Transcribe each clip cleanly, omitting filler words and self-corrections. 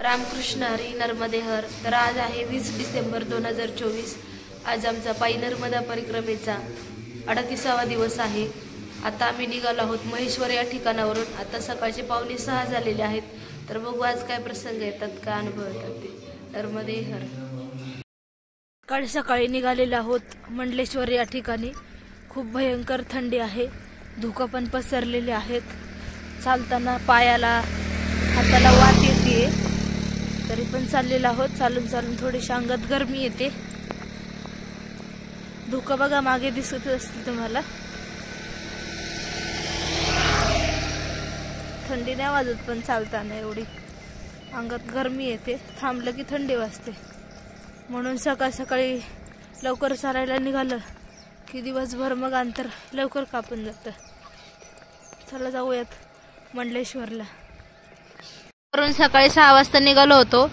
रामकृष्ण हरी नर्मदे हर. तर आज आहे 20 डिसेंबर 2024. आज आमचा पायी नर्मदा परिक्रमेचा 38वा दिवस आहे. आता आम्ही निघालो आहोत महेश्वर या ठिकाणावरून. आता सकाळचे 5:45 झालेले आहेत. तर बघू आज काय प्रसंग येतात, काय अनुभव येतात ते. नर्मदे हर. सकाळी सकाळी निघालेलो आहोत मंडलेश्वर या ठिकाणी. खूप भयंकर थंडी आहे, धुकं पण पसरलेले आहेत. चालताना पायाला हाताला वात येते, तरी पण चाललेलो आहोत. चालून चालून थोडीशी अंगात गरमी येते. धुकं बघा मागे दिसत असतील तुम्हाला. थंडी नाही वाजत, पण चालताना एवढी अंगात गरमी येते. थांबलं की थंडी वाजते, म्हणून सकाळ सकाळी लवकर चालायला निघालं की दिवसभर मग अंतर लवकर कापून जातं. चला जाऊयात मंडलेश्वरला. वरून सकाळी 6 वाजता निघालो होतो.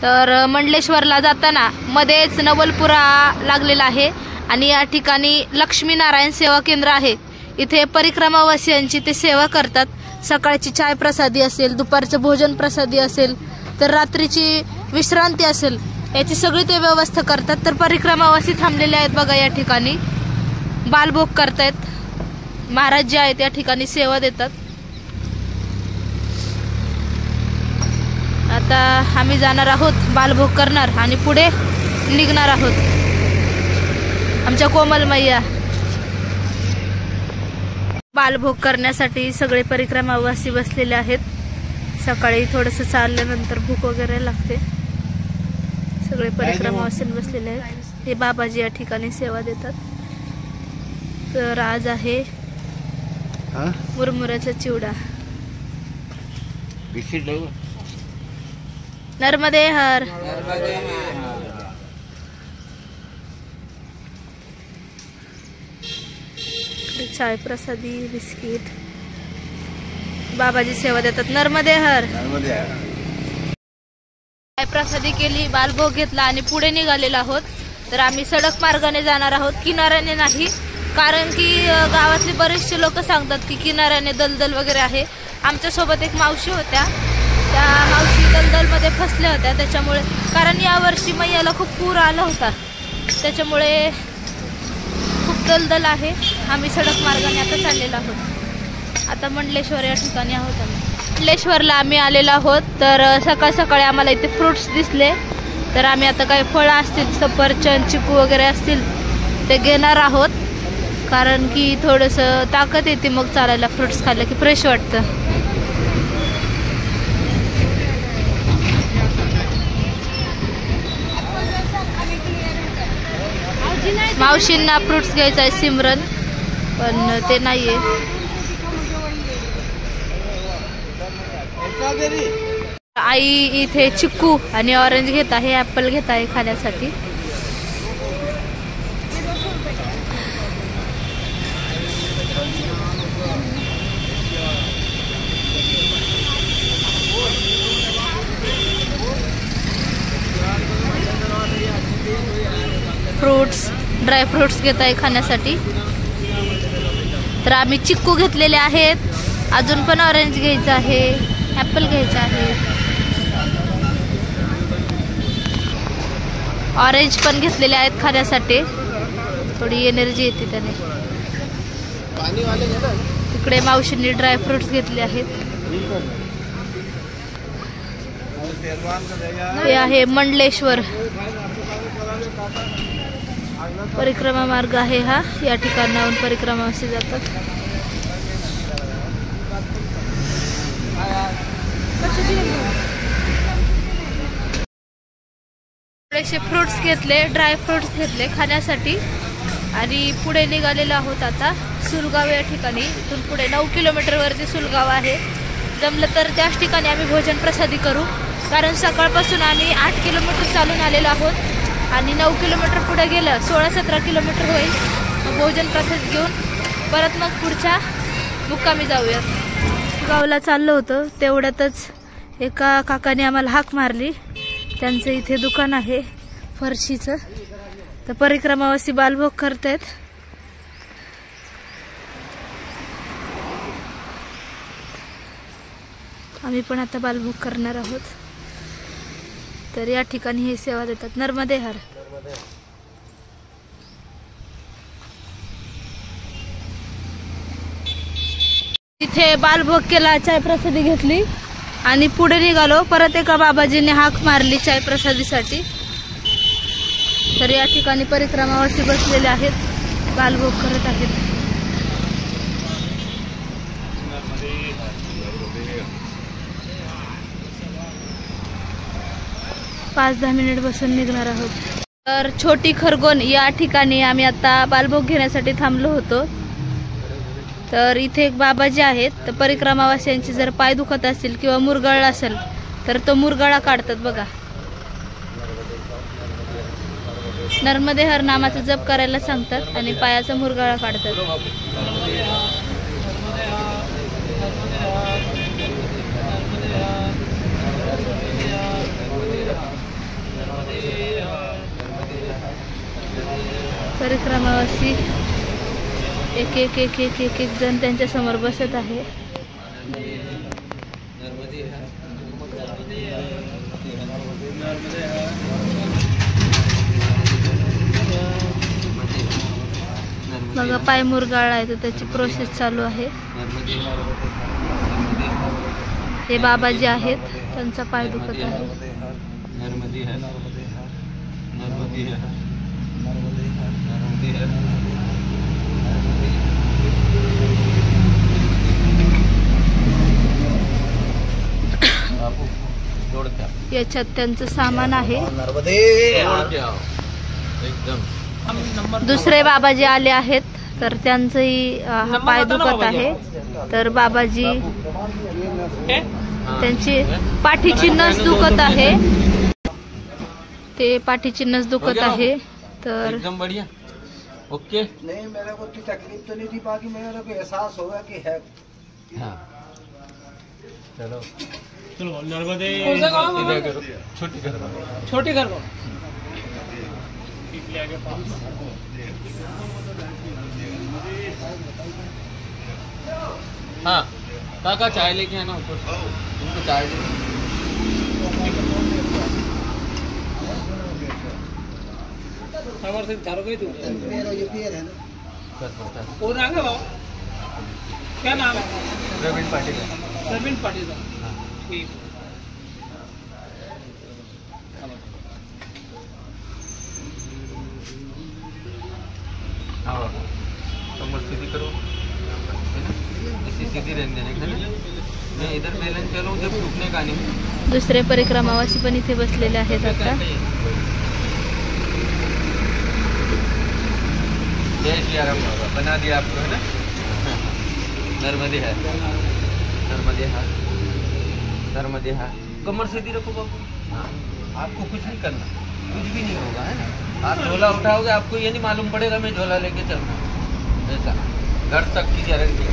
तर मंडलेश्वरला जाताना मध्येच नवलपुरा लागलेला आहे आणि या ठिकाणी लक्ष्मीनारायण सेवा केंद्र आहे. इथे परिक्रमावासियांची ते सेवा करतात. सकाळची चाय प्रसादी असेल, दुपारचं भोजन प्रसादी असेल, तर रात्रीची विश्रांती असेल, याची सगळी ते व्यवस्था करतात. तर परिक्रमावासी थांबलेले आहेत बघा या ठिकाणी, बालभोग करतायत. महाराज जे आहेत या ठिकाणी सेवा देतात. आता आम्ही जाणार आहोत, बालभोग करणार आणि पुढे निघणार आहोत. आमच्या कोमल मैया. बालभोग करण्यासाठी सगळे परिक्रमावासी बसलेले आहेत. सकाळी थोडंसं चालल्यानंतर भूक वगैरे लागते. सगळे परिक्रमावासी बसलेले आहेत. हे बाबाजी या ठिकाणी सेवा देतात. तर आज आहे मुरमुऱ्याचा चिवडा. नर्मदे हर. चाय प्रसादी, बिस्किट, बाबाजी सेवा देतात. नर्मदे हर. चाय प्रसादी केली, बालभोग घेतला आणि पुढे निघालेलो आहोत. तर आम्ही सडक मार्गाने जाणार आहोत, किनाऱ्याने नाही. कारण की गावातले बरेचसे लोक सांगतात की किनाऱ्याने दलदल वगैरे आहे. आमच्यासोबत एक मावशी होत्या, त्या मावशी दलदलमध्ये फसल्या होत्या. त्याच्यामुळे, कारण यावर्षी मैयाला खूप पूर आला होता, त्याच्यामुळे खूप दलदल आहे. आम्ही सडक मार्गाने आता चाललेलो आहोत. आता मंडलेश्वर या ठिकाणी आहोत आम्ही. मंडलेश्वरला आम्ही आलेलो आहोत. तर सकाळ सकाळी आम्हाला इथे फ्रुट्स दिसले, तर आम्ही आता काही फळं असतील, सफरचंद, चिकू वगैरे असतील, ते घेणार आहोत. कारण की थोडंसं ताकद येते मग चालायला. फ्रुट्स खाल्लं की फ्रेश वाटतं. मावशींना फ्रुट्स घ्यायचं आहे, सिमरन, पण ते नाहीये. आई इथे चिक्कू आणि ऑरेंज घेत आहे, ऍपल घेत आहे खाण्यासाठी. फ्रूट्स, ड्राय फ्रूट्स घेत आहे खाण्यासाठी. तर आम्ही चिक्कू घेतलेले आहेत, अजून पण ऑरेंज घ्यायचं आहे, ऍपल घ्यायचं आहे. ऑरेंज पण घेतलेले आहेत खाण्यासाठी, थोडी एनर्जी येते त्याने. तिकडे मावशींनी ड्राय फ्रूट्स घेतले आहेत. हे आहे मंडलेश्वर परिक्रमा मार्ग आहे हा. या ठिकाणाहून परिक्रमावासी जातात. थोडेसे फ्रुट्स घेतले, ड्राय फ्रुट्स घेतले खाण्यासाठी आणि पुढे निघालेलो आहोत आता सुलगाव या ठिकाणी. इथून पुढे 9 किलोमीटरवरती सुलगाव आहे. जमलं तर त्याच ठिकाणी आम्ही भोजन प्रसादी करू, कारण सकाळपासून आम्ही 8 किलोमीटर चालून आलेलो आहोत आणि 9 किलोमीटर पुढे गेलं 16-17 किलोमीटर होईल. भोजन प्रसाद घेऊन परत मग पुढच्या मुक्कामी जाऊयात. गावाला चाललो होतं, तेवढ्यातच एका काकाने आम्हाला हाक मारली. त्यांचं इथे दुकान आहे फरशीचं. तर परिक्रमावासी बालभोग करतायत. आम्ही पण आता बालभोग करणार आहोत. तर या ठिकाणी हे सेवा देतात. नर्मदे हर. तिथे बालभोग केला, चाय प्रसादी घेतली आणि पुढे निघालो. परत एका बाबाजीने हाक मारली चाय प्रसादीसाठी. तर या ठिकाणी परिक्रमावासी बसलेले आहेत, बालभोग करत आहेत. पाच 10 मिनिट बसून निघणार आहोत. तर छोटी खरगोन या ठिकाणी आम्ही आता बालभोग घेण्यासाठी थांबलो होतो. तर इथे एक बाबाजी आहेत. तर परिक्रमावासियांची जर पाय दुखत असतील किंवा मुरगळला असेल तर तो मुरगळा काढतात बघा. नर्मदे हर नामाचा जप करायला सांगतात आणि पायाचा मुरगळा काढतात. परिक्रमावासी एक एक एक एक एक एक जण त्यांच्या समोर बसत आहे. बघा पाय मुरगाळला आहे तर त्याची प्रोसेस चालू आहे. हे बाबाजी आहेत, त्यांचा पाय दुखत आहे. याच्यात त्यांचं सामान आहे. दुसरे बाबाजी आले आहेत तर त्यांचंही पाय दुखत आहे. तर बाबाजी त्यांची पाठीची नस दुखत आहे, ते पाठीची नस दुखत आहे. तर एकदम बढ़िया ओके. नहीं मेरे को कोई तकलीफ तो नहीं थी, बाकी मेरे को एहसास होगा कि है. हाँ चलो चलो नर्मदे छोटी कर छोटी कर दो. हाँ काका चाय लेके आना ऊपर, उनको चाय दे. हमारे से धारो गई तू मेरा ये पैर है ना. कौन आ गया बाबा? क्या नाम है? प्रवीण पाटिल. प्रवीण पाटिल. ठीक. हाँ कमर सीधी करो, सीधी रहने देने का ना. मैं इधर बैलेंस चलो, जब टूटने का नहीं. दुसरे परिक्रमावासी पण इथे बसलेले आहेत आता. जय श्री राम बाबा बना दिया आपको है ना. नर्मदे है, नर्मदे है, नर्मदे है. कमर सीधी रखो बाबू. हाँ आपको कुछ नहीं करना, कुछ भी नहीं होगा है ना. आप झोला उठाओगे, आपको ये नहीं मालूम पड़ेगा मैं झोला लेके चलना. ऐसा घर तक की गारंटी.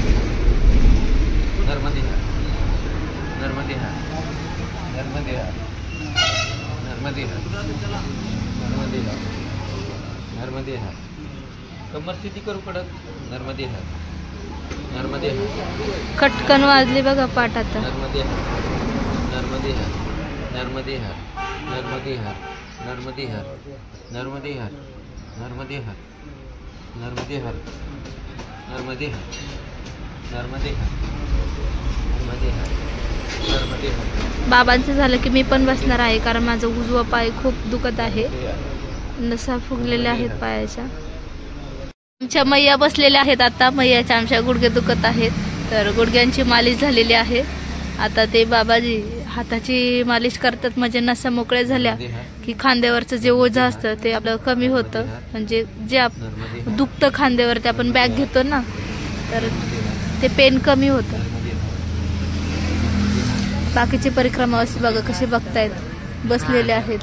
नर्मदे है, नर्मदे है, नर्मदे है, नर्मदे है, नर्मदे है, नर्मदे है. कमर सीधी करू कडक. नर्मदे है, नर्मदे है. खटकन वाजली बघा पाठ आता. नर्मदे है, नर्मदे है, नर्मदे है, नर्मदे है, नर्मदे है, नर्मदे है, नर्मदे है, नर्मदे है, नर्मदे है, नर्मदे है, नर्मदे है, नर्मदे है. बाबांचं झालं की मी पण बसणार आहे, कारण माझा उजवा पाय खूप दुखत आहे. नसा फुगलेल्या आहेत पायाच्या. आमच्या मैया बसलेल्या आहेत आता. मैयाच्या आमच्या गुडघे दुखत आहेत, तर गुडघ्यांची मालिश झालेली आहे. आता ते बाबाजी हाताची मालिश करतात, म्हणजे नसा मोकळ्या झाल्या की खांद्यावरचं जे ओझं असतं ते आपलं कमी होतं. म्हणजे जे दुखतं खांद्यावर ते आपण बॅग घेतो ना, तर ते पेन कमी होतं. बाकीचे परिक्रमावासी बघा कसे बघतायत, बसलेले आहेत.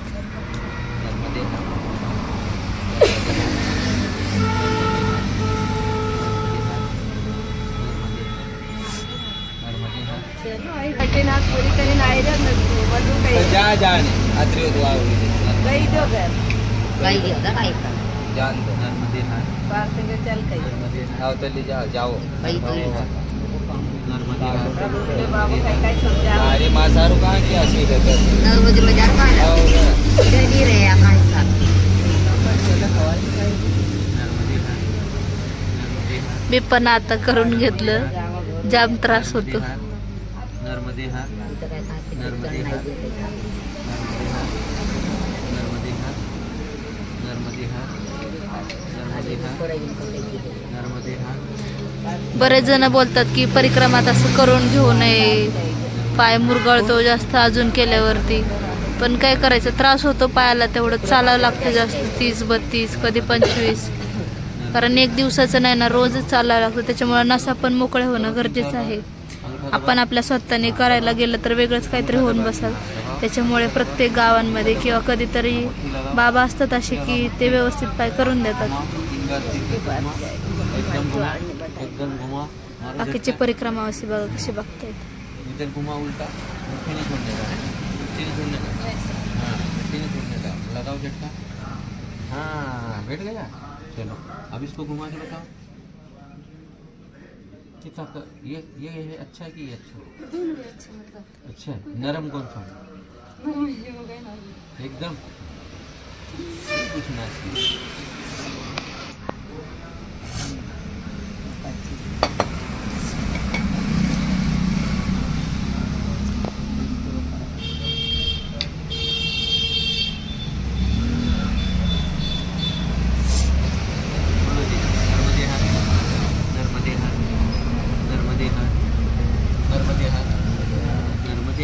जा जाने आत्री हो दुआ हुई गई दो घर जान दो. नर्मदे है, बाहर से चल गई नर्मदे है. आओ तो ले जाओ, जाओ. नर्मदे है, नर्मदे है. बाबू काय काय समजा अरे माँ शाहरुख कहाँ की असली है. नर्मदे बाजार में आओ डेली रहे हमारे साथ। मी पण आता करून घेतलं, जाम त्रास होतो. नर्मदे हार, नर्मदे हार, नर्मदे हार, नर्मदे हार, नर्मदे हार, नर्मदे हार. बरेच जण बोलतात की परिक्रमात असं करून घेऊ नये, पाय मुरगळतो जास्त अजून केल्यावरती. पण काय करायचं, त्रास होतो पायाला, तेवढं चालावं लागतं जास्त, 30-32 कधी 25. कारण एक दिवसाचं नाही ना, रोजच चालावं लागतं. त्याच्यामुळे नसा पण मोकळे होणं गरजेचं आहे. आपण आपल्या स्वतःने करायला गेलं तर वेगळंच काहीतरी होऊन बसाल. त्याच्यामुळे प्रत्येक गावांमध्ये किंवा कधीतरी बाबा असतात असे की ते व्यवस्थित पाय करून देतात. बाकीची परिक्रमा अशी बघा कशी बघतायत. घुमा उल्टा, नहीं छोड़ने का है, नहीं छोड़ने का, हाँ नहीं छोड़ने का, लगाओ झटका, हाँ बैठ गया. चलो अब इसको घुमा के बताओ कितना ये है, अच्छा है कि ये अच्छा? अच्छा है. नरम कौन सा? एकदम कुछ ना.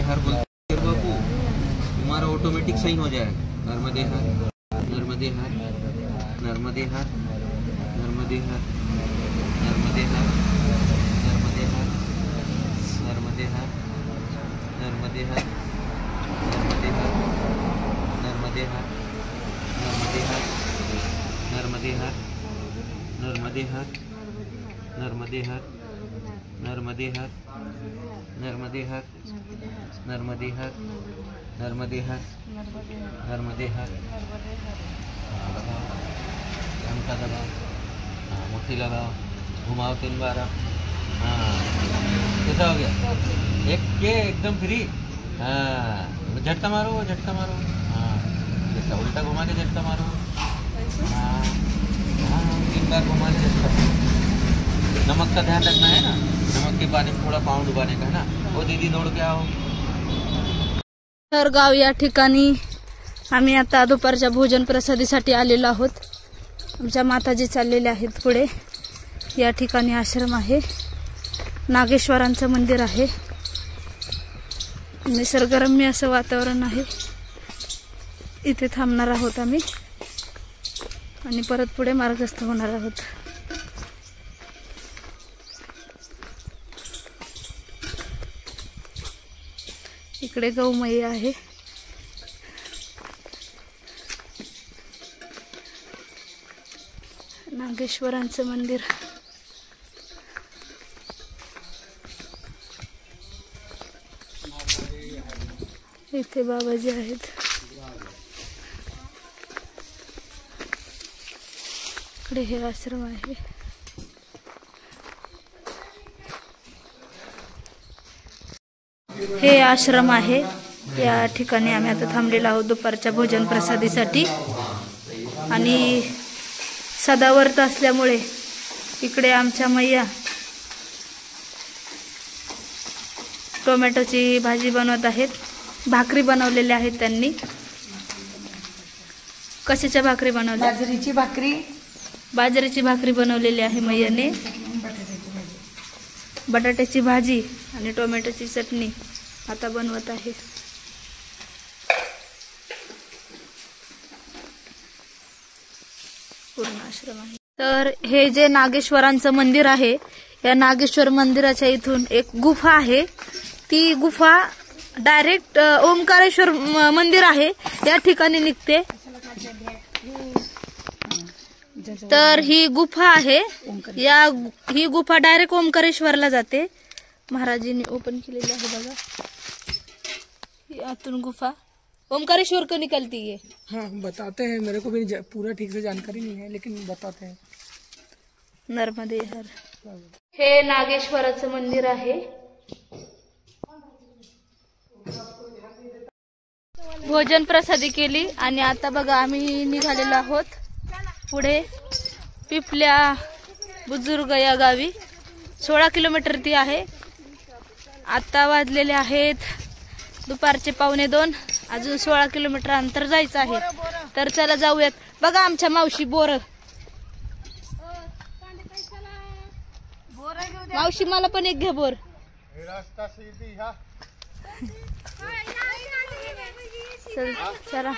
हर बोलते बापू तुम्हारा ऑटोमेटिक सही हो जाएगा. नर्मदे हर, नर्मदे हर, नर्मदे हर, नर्मदे हर, नर्मदे हर, नर्मदे हर, नर्मदे हर, नर्मदे हर, नर्मदे हर, नर्मदे हर, नर्मदे हर, नर्मदे हर, नर्मदे हर, नर्मदे हर, नर्मदे हर, नर्मदे हर, नर्मदे हर, नर्मदे हर, नर्मदे हर. हल्का दबाओ, हाँ मुट्ठी लगाओ, घुमाओ 3 बार. हाँ कैसा हो गया? एक के एकदम फ्री. हाँ झटका मारो, झटका मारो. हाँ जैसा उल्टा घुमा के झटका मारो. हाँ हाँ 3 बार घुमा के झटका. नमक का ध्यान रखना है ना, नमक के पानी में थोड़ा पाँव डुबाने का है ना. वो दीदी दौड़ के आओ. तर गाव या ठिकाणी आम्ही आता दुपारच्या भोजन प्रसादीसाठी आलेलो आहोत. आमच्या माताजी चाललेल्या आहेत पुढे. या ठिकाणी आश्रम आहे, नागेश्वरांचं मंदिर आहे. निसर्गरम्य असं वातावरण आहे. इथे थांबणार आहोत आम्ही आणि परत पुढे मार्गस्थ होणार आहोत. इकडे गौमैया आहे. नागेश्वरांचं मंदिर. इथे बाबाजी आहेत. इकडे हे आश्रम आहे. हे आश्रम आहे. या ठिकाणी आम्ही आता थांबलेलो आहोत दुपारच्या भोजन प्रसादीसाठी. आणि सदावर्त असल्यामुळे इकडे आमच्या मैया टोमॅटोची भाजी बनवत आहेत. भाकरी बनवलेल्या आहेत त्यांनी. कशाच्या भाकरी बनवल्या? बाजरीची भाकरी. बाजरीची भाकरी बनवलेली आहे मैयाने. बटाट्याची भाजी आणि टोमॅटोची चटणी आता बनवत आहे. पूर्ण आश्रम आहे. तर हे जे नागेश्वरांचं मंदिर आहे, या नागेश्वर मंदिराच्या इथून एक गुफा आहे. ती गुफा डायरेक्ट ओंकारेश्वर मंदिर आहे या ठिकाणी निघते. तर ही गुफा आहे. ही गुफा डायरेक्ट ओंकारेश्वरला जाते. महाराजींनी ओपन केलेली आहे बघा. आतून गुफा ओंकारेश्वर को निकलती है. हाँ बताते हैं, मेरे को भी पूरा ठीक से जानकारी नहीं है लेकिन बताते हैं. नर्मदे हर. हे नागेश्वराचं मंदिर आहे. भोजन प्रसादी केली आणि आता बघा आम्ही निघालेलो आहोत पुढे पिपल्या बुजुर्ग या गावी. 16 किलोमीटर ती आहे. आता वाजलेले आहेत दुपारचे 1:45. अजून 16 किलोमीटर अंतर जायचं आहे. तर चला जाऊयात. बघा आमच्या मावशी बोर. मावशी मला पण एक घ्या बोर. चला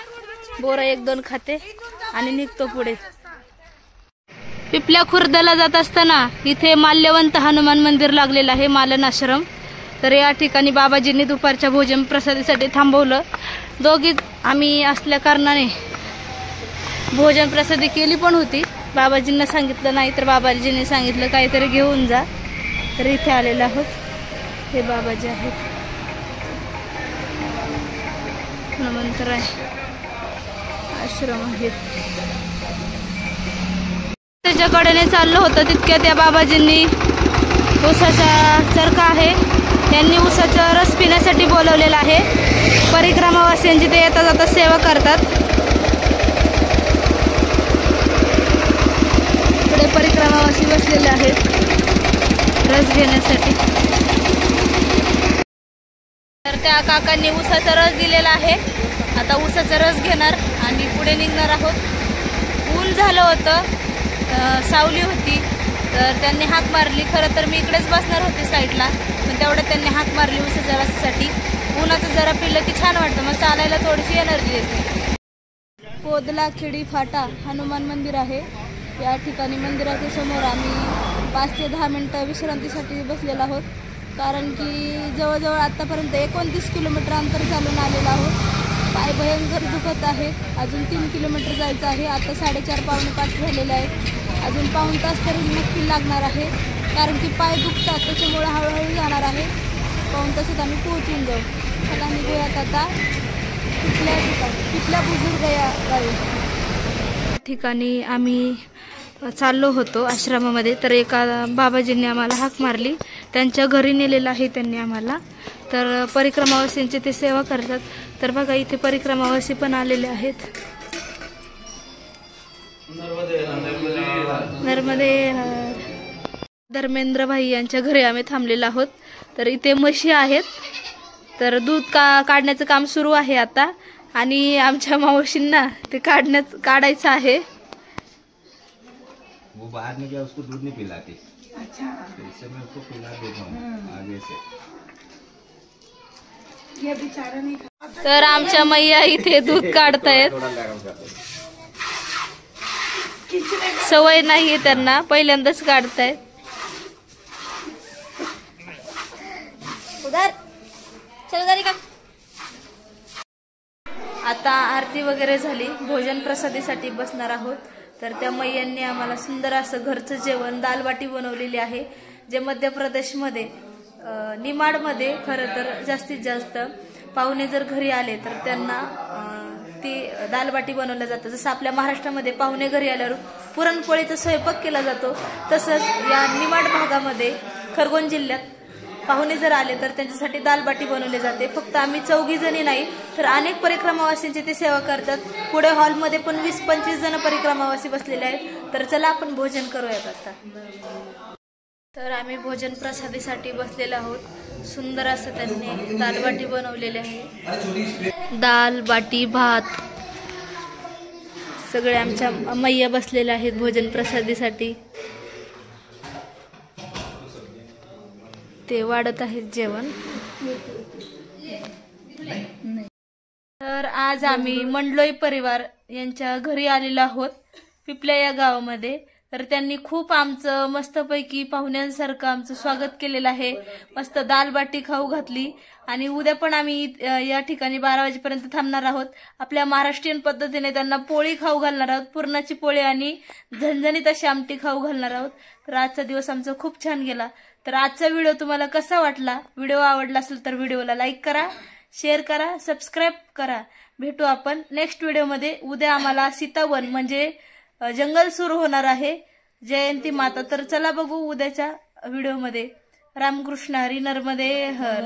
बोर 1-2 खाते आणि निघतो पुढे. पिपल्या खुर्दला जात असताना इथे माल्यवंत हनुमान मंदिर लागलेलं आहे, मालन आश्रम. तर या ठिकाणी बाबाजींनी दुपारच्या भोजन प्रसादीसाठी थांबवलं. दोघी आम्ही असल्या कारणाने भोजन प्रसादी केली पण होती. बाबाजींना सांगितलं नाही तर बाबाजींनी सांगितलं काहीतरी घेऊन जा. तर इथे आलेलो आहोत. हे बाबाजी आहेत. हनुमंतराय आश्रम आहेत. त्याच्या कडेने चाललं होतं तितक्या त्या बाबाजींनी ऊसाचा चरखा आहे, त्यांनी ऊसाचा रस पिण्यासाठी बोलवलेला आहे. परिक्रमावासियांची ते येता जाता सेवा करतात. पुढे परिक्रमावासी बसलेले आहेत रस घेण्यासाठी. तर त्या काकांनी ऊसाचा रस दिलेला आहे. आता ऊसाचा रस घेणार आणि पुढे निघणार आहोत. ऊन झालं होतं, सावली होती, तर त्यांनी हाक मारली. खरं तर मी इकडेच बसणार होते साईडला, पण तेवढ्यात त्यांनी हाक मारली ऊसाच्या रसासाठी. उन्हाचं जरा पिल्लं की छान वाटतं, मग चालायला थोडीशी एनर्जी येते. पोदला खेडी फाटा हनुमान मंदिर आहे. या ठिकाणी मंदिराच्या समोर आम्ही 5 ते 10 मिनिटं विश्रांतीसाठी बसलेलो आहोत. कारण की जवळजवळ आत्तापर्यंत 29 किलोमीटर अंतर चालून आलेलं आहोत. पाय भयंकर दुखत आहेत. अजून 3 किलोमीटर जायचं आहे. आता 4:30-4:45 झालेले आहेत. अजून 1 तास तरी नक्की लागणार आहे, कारण की पाय दुखतात, त्याच्यामुळे हळूहळू जाणार आहे. 1 तासात आम्ही पोहोचून जाऊ. चला निघूयात आता पिपल्या बुजुर्ग या गावी. ठिकाणी आम्ही चाललो होतो आश्रमामध्ये. तर एका बाबाजींनी आम्हाला हाक मारली. त्यांच्या घरी नेलेलं आहे त्यांनी आम्हाला. तर परिक्रमावासींची ते सेवा करतात. तर बघा इथे परिक्रमावासी पण आलेले आहेत. नर्मदे धर्मेंद्र भाई यांच्या घरी आम्ही थांबलेलो आहोत. तर इथे म्हशी आहेत. तर दूध काढण्याचं काम सुरू आहे आता. आणि आमच्या मावशींना ते काढायचं आहे. वो बाहर में गया, उसको दूध नहीं पिलाती. अच्छा, तो इससे मैं उसको पिला देता हूँ आगे से. ये बिचारा नहीं. तर आमच्या मैया इथे दूध काढतायत. सवय नाहीये त्यांना, पहिल्यांदाच काढतायत. आता आरती वगैरे झाली. भोजन प्रसादीसाठी बसणार आहोत. तर त्या मैयांनी आम्हाला सुंदर असं घरचं जेवण दाल बाटी बनवलेली आहे, जे मध्य प्रदेशमध्ये निमाडमध्ये खरं तर जास्तीत जास्त पाहुणे जर घरी आले तर त्यांना ती दाल बाटी बनवल्या जातं. जसं आपल्या महाराष्ट्रामध्ये पाहुणे घरी आल्यावर पुरणपोळीचा स्वयंपाक केला जातो, तसंच या निमाड भागामध्ये खरगोन जिल्ह्यात पाहुणे जर आले तर त्यांच्यासाठी दाल बाटी बनवली जाते. फक्त आम्ही 4 जणी नाही तर अनेक परिक्रमावासींची ते सेवा करतात. पुढे हॉलमध्ये पण 20-25 जण परिक्रमावासी बसलेले आहेत. तर चला आपण भोजन करूयात आता. तर आम्ही भोजन प्रसादीसाठी बसलेलो आहोत. सुंदर असं त्यांनी दाल बाटी बनवलेली आहे. दाल बाटी भात सगळे आमच्या मैया बसलेल्या आहेत भोजन प्रसादीसाठी. ते वाढत आहेत जेवण. तर आज आम्ही मंडलोई परिवार यांच्या घरी आलेलो आहोत पिपल्या या गावामध्ये. तर त्यांनी खूप आमचं मस्तपैकी पाहुण्यांसारखं आमचं स्वागत केलेलं आहे. मस्त दाल बाटी खाऊ घातली. आणि उद्या पण आम्ही या ठिकाणी 12 वाजेपर्यंत थांबणार आहोत. आपल्या महाराष्ट्रीयन पद्धतीने त्यांना पोळी खाऊ घालणार आहोत. पुरणाची पोळी आणि झणझणीत अशी आमटी खाऊ घालणार आहोत. तर आजचा दिवस आमचा खूप छान गेला. तर आजचा व्हिडिओ तुम्हाला कसा वाटला? व्हिडिओ आवडला असेल तर व्हिडिओला लाईक करा, शेअर करा, सबस्क्राईब करा. भेटू आपण नेक्स्ट व्हिडिओमध्ये. उद्या आम्हाला सीतावन म्हणजे जंगल सुरू होणार आहे, जयंती माता. तर चला बघू उद्याच्या व्हिडिओमध्ये. रामकृष्ण हरी. नर्मदे हर.